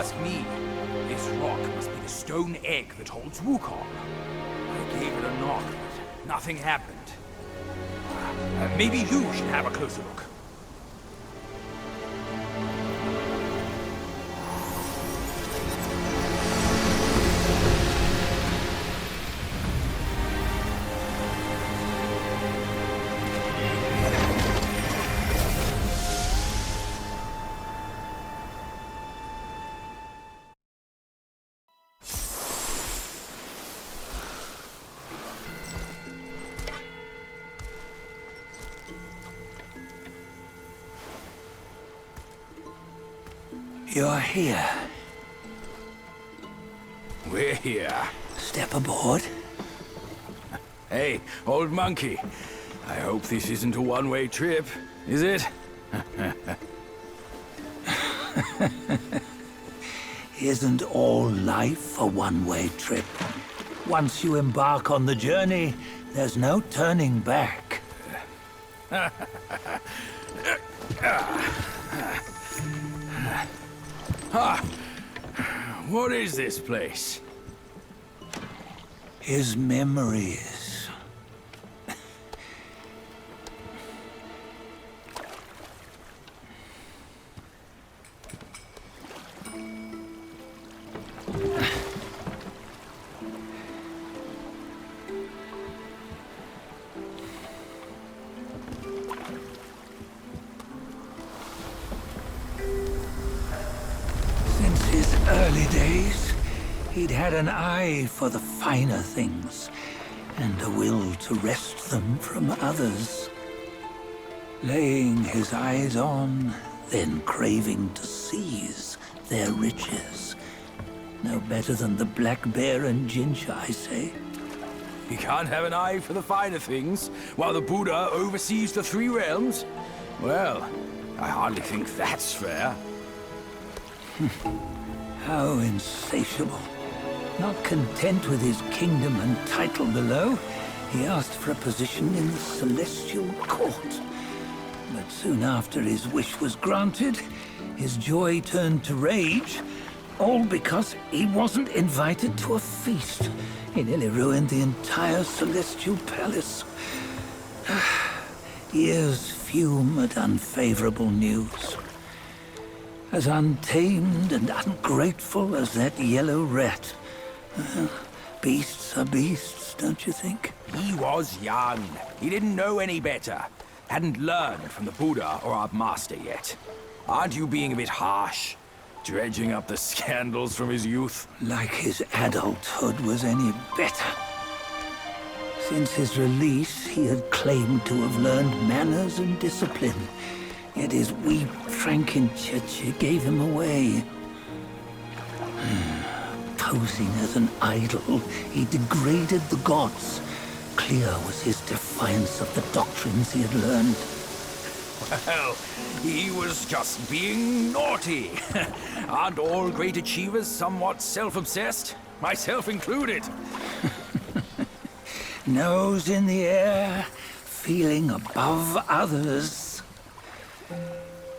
ask me, this rock must be the stone egg that holds Wukong. I gave it a knock, but nothing happened. Maybe you should have a closer look. You're here. We're here. Step aboard. Hey, old monkey. I hope this isn't a one-way trip, is it? Isn't all life a one-way trip? Once you embark on the journey, there's no turning back. What is this place? His memories. Since his early days, he'd had an eye for the finer things, and a will to wrest them from others. Laying his eyes on, then craving to seize their riches. No better than the Black Bear and Jincha, I say. You can't have an eye for the finer things, while the Buddha oversees the three realms? Well, I hardly think that's fair. How insatiable. Not content with his kingdom and title below, he asked for a position in the Celestial Court. But soon after his wish was granted, his joy turned to rage, all because he wasn't invited to a feast. He nearly ruined the entire Celestial Palace. Ears fume at unfavorable news. As untamed and ungrateful as that yellow rat. Beasts are beasts, don't you think? He was young. He didn't know any better. Hadn't learned from the Buddha or our master yet. Aren't you being a bit harsh? Dredging up the scandals from his youth? Like his adulthood was any better. Since his release, he had claimed to have learned manners and discipline. Yet his weak Frankenchurch gave him away. Posing as an idol, he degraded the gods. Clear was his defiance of the doctrines he had learned. Well, he was just being naughty. Aren't all great achievers somewhat self-obsessed? Myself included. Nose in the air, feeling above others.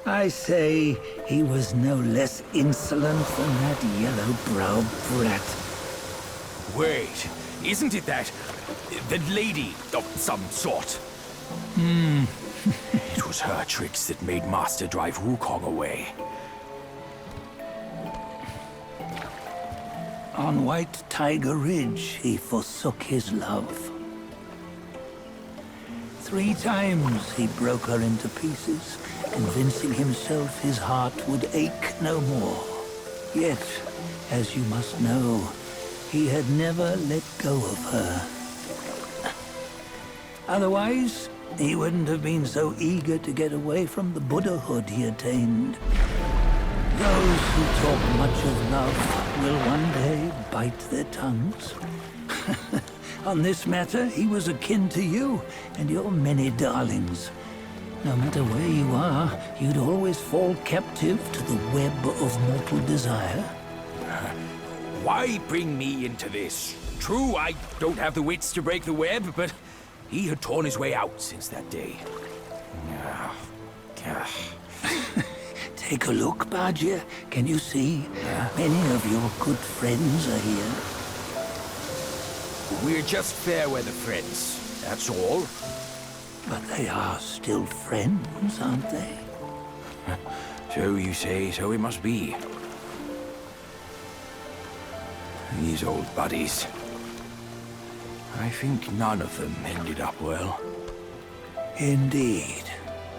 I say he was no less insolent than that yellow-browed brat. Wait, isn't it that lady of some sort? It was her tricks that made Master drive Wukong away. On White Tiger Ridge, he forsook his love. 3 times he broke her into pieces, convincing himself his heart would ache no more. Yet, as you must know, he had never let go of her. Otherwise, he wouldn't have been so eager to get away from the Buddhahood he attained. Those who talk much of love will one day bite their tongues. On this matter, he was akin to you and your many darlings. No matter where you are, you'd always fall captive to the web of mortal desire. Why bring me into this? True, I don't have the wits to break the web, but he had torn his way out since that day. Take a look, Badger. Can you see? Many of your good friends are here. We're just fair weather friends, that's all. But they are still friends, aren't they? So you say, so it must be. These old buddies. I think none of them ended up well. Indeed.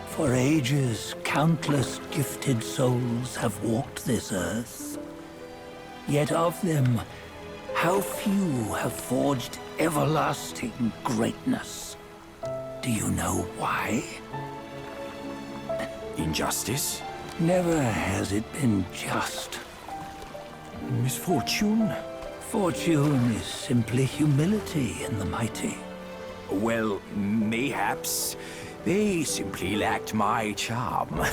For ages, countless gifted souls have walked this earth. Yet of them, how few have forged everlasting greatness? Do you know why? Injustice? Never has it been just. Misfortune? Fortune is simply humility in the mighty. Well, mayhaps. They simply lacked my charm.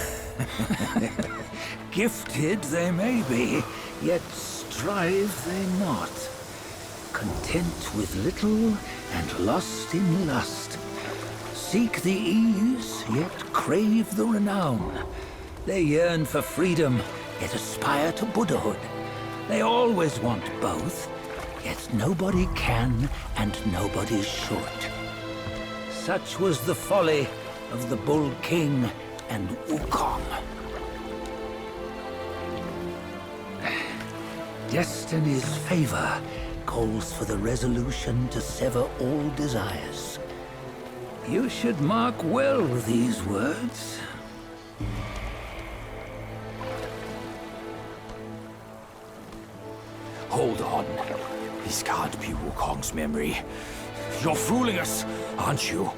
Gifted they may be, yet strive they not. Content with little and lost in lust. Seek the ease, yet crave the renown. They yearn for freedom, yet aspire to Buddhahood. They always want both, yet nobody can and nobody should. Such was the folly of the Bull King and Wukong. Destiny's favor calls for the resolution to sever all desires. You should mark well these words. Hold on. This can't be Wukong's memory. You're fooling us, aren't you?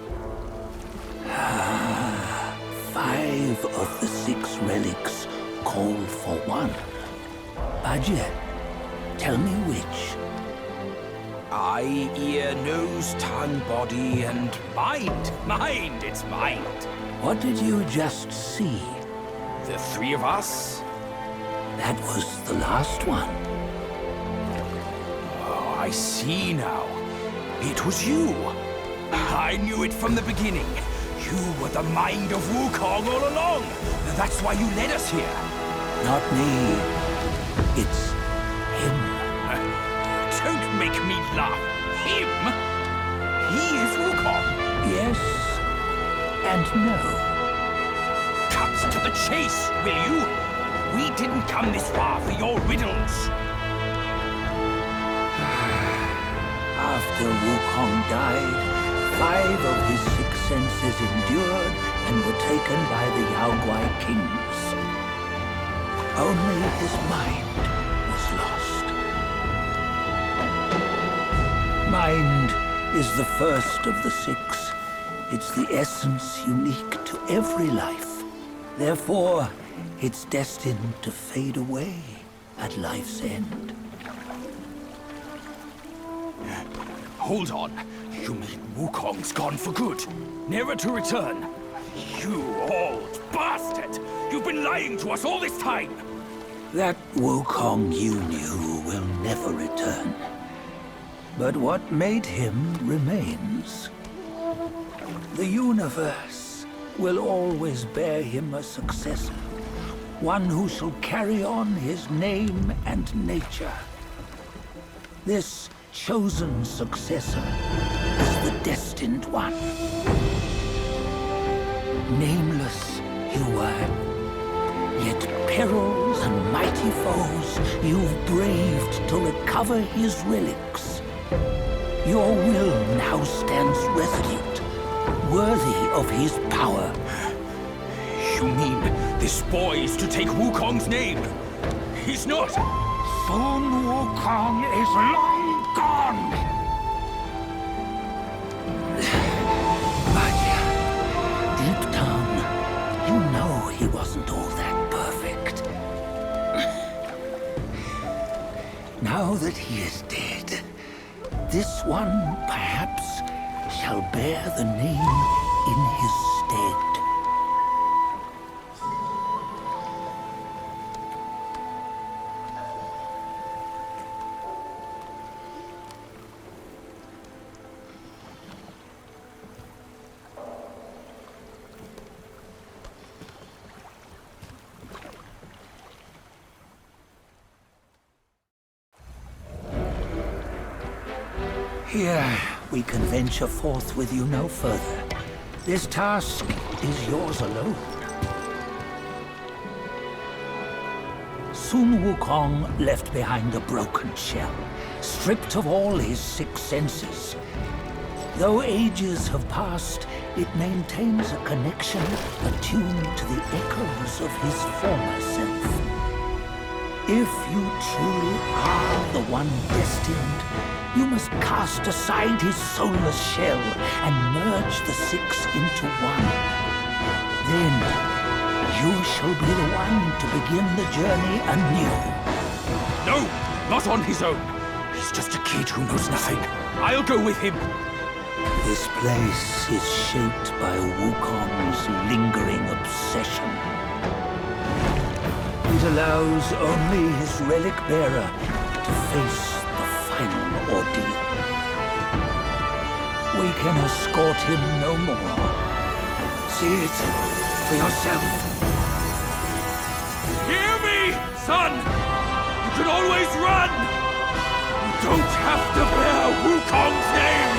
5 of the 6 relics call for one. Badger, tell me which. Eye, ear, nose, tongue, body, and mind. Mind, it's mind. What did you just see? The 3 of us? That was the last one. Oh, I see now. It was you. I knew it from the beginning. You were the mind of Wukong all along. That's why you led us here. Not me. It's him. Don't make me laugh. Him? He is Wukong. Yes and no. Cut to the chase, will you? We didn't come this far for your riddles. After Wukong died, 5 of his 6 senses endured and were taken by the Yaoguai kings. Only his mind was lost. Mind is the first of the 6. It's the essence unique to every life. Therefore, it's destined to fade away at life's end. Hold on. You mean Wukong's gone for good? Never to return? You old bastard! You've been lying to us all this time! That Wukong you knew will never return. But what made him remains. The universe will always bear him a successor. One who shall carry on his name and nature. This chosen successor is the destined one. Nameless you were, yet perils and mighty foes you've braved to recover his relics. Your will now stands resolute, worthy of his power. You mean this boy is to take Wukong's name? He's not! Sun Wukong is long gone! But deep down, you know he wasn't all that perfect. Now that he is dead, this one, perhaps, shall bear the name in his stead. Here, we can venture forth with you no further. This task is yours alone. Sun Wukong left behind a broken shell, stripped of all his 6 senses. Though ages have passed, it maintains a connection attuned to the echoes of his former self. If you truly are the one destined, you must cast aside his soulless shell and merge the 6 into one. Then, you shall be the one to begin the journey anew. No, not on his own. He's just a kid who knows nothing. I'll go with him. This place is shaped by Wukong's lingering obsession. It allows only his relic bearer to face the final ordeal. We can escort him no more. See it for yourself. Hear me, son! You can always run! You don't have to bear Wukong's name!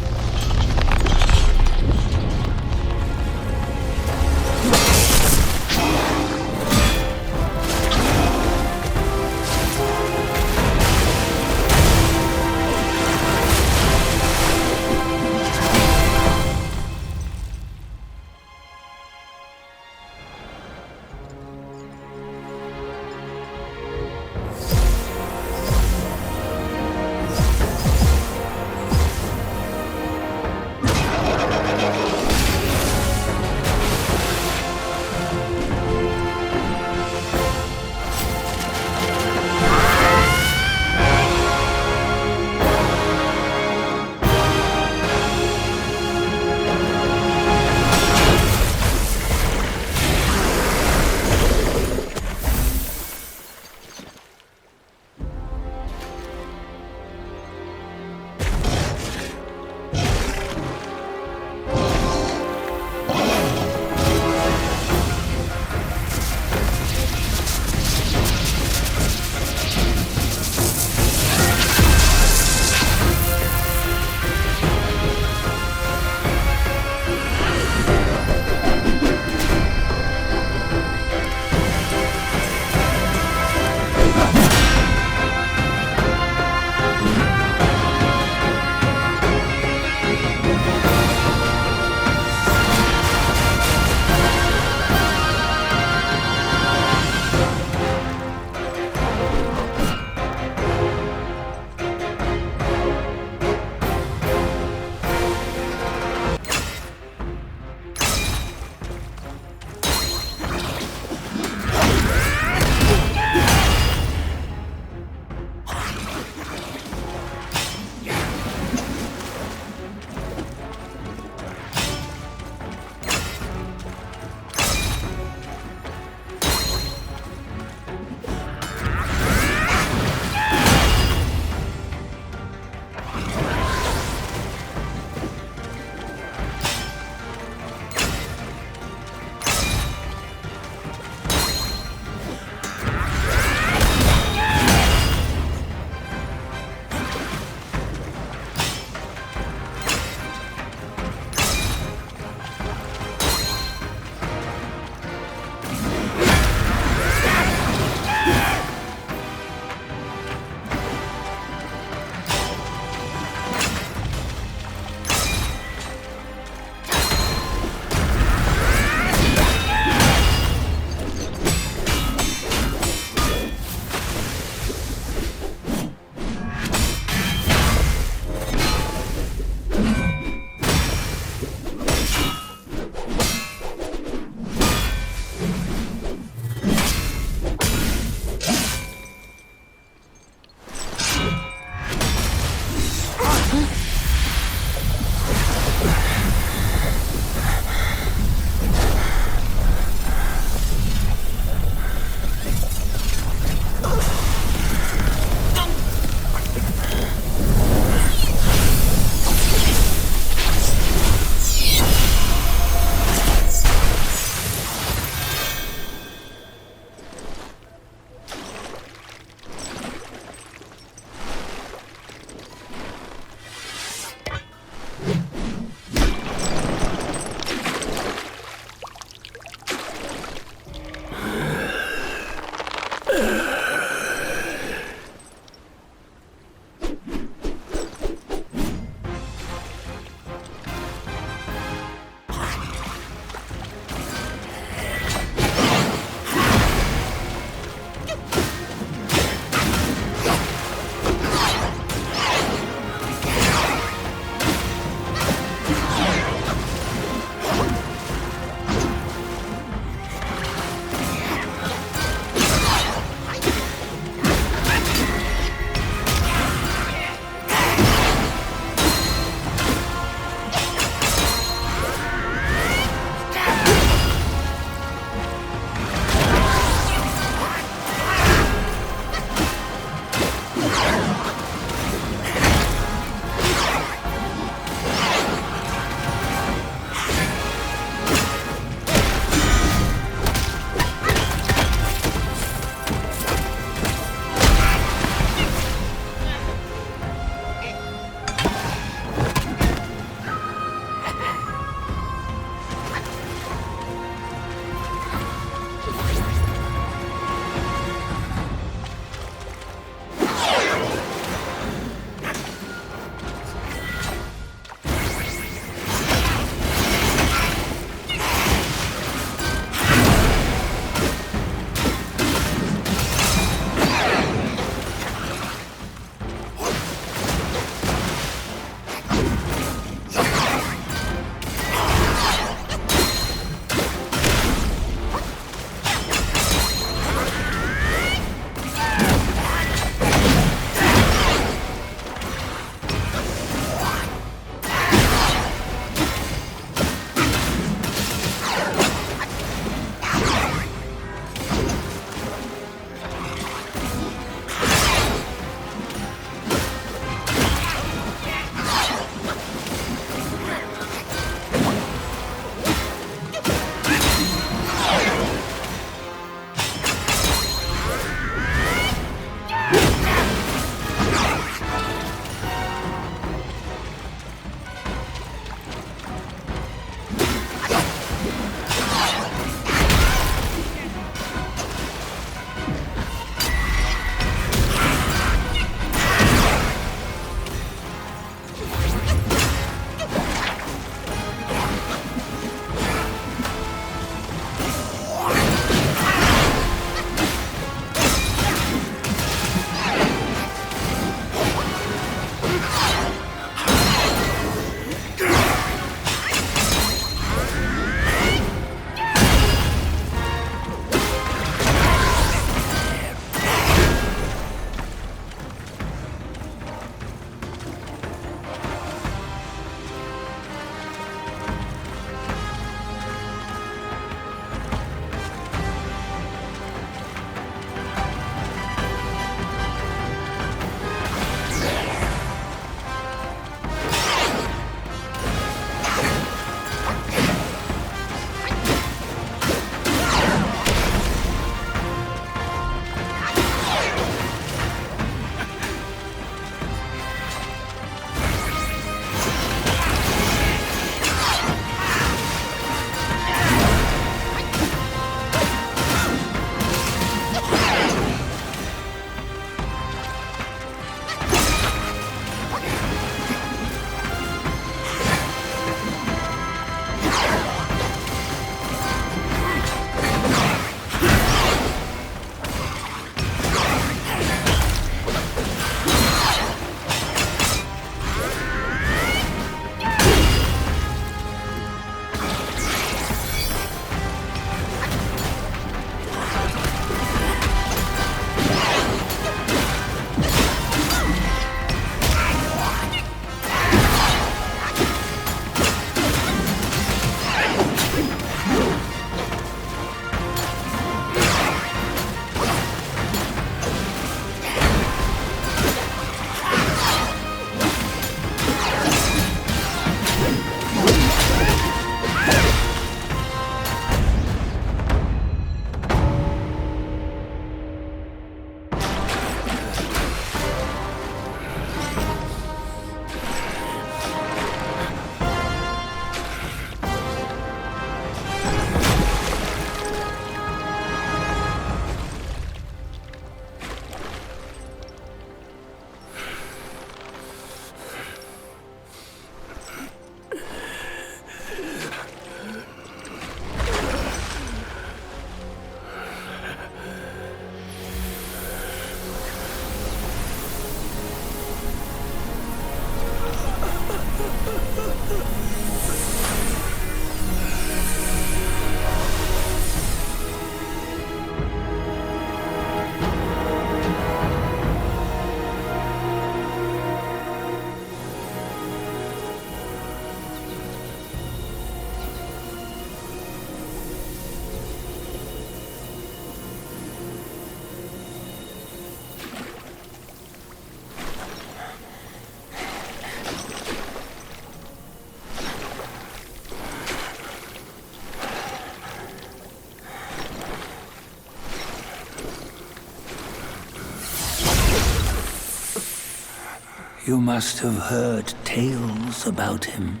You must have heard tales about him.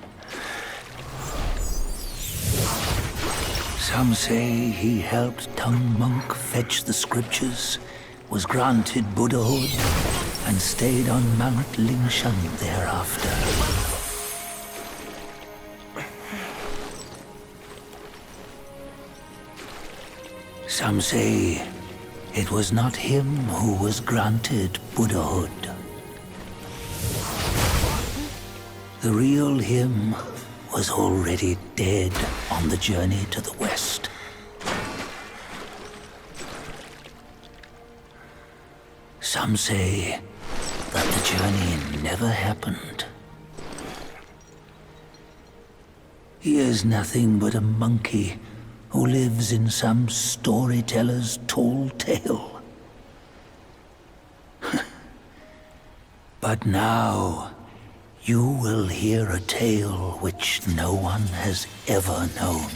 Some say he helped Tung Monk fetch the scriptures, was granted Buddhahood, and stayed on Mount Lingshan thereafter. Some say it was not him who was granted Buddhahood. The real him was already dead on the journey to the west. Some say that the journey never happened. He is nothing but a monkey who lives in some storyteller's tall tale. But now, you will hear a tale which no one has ever known.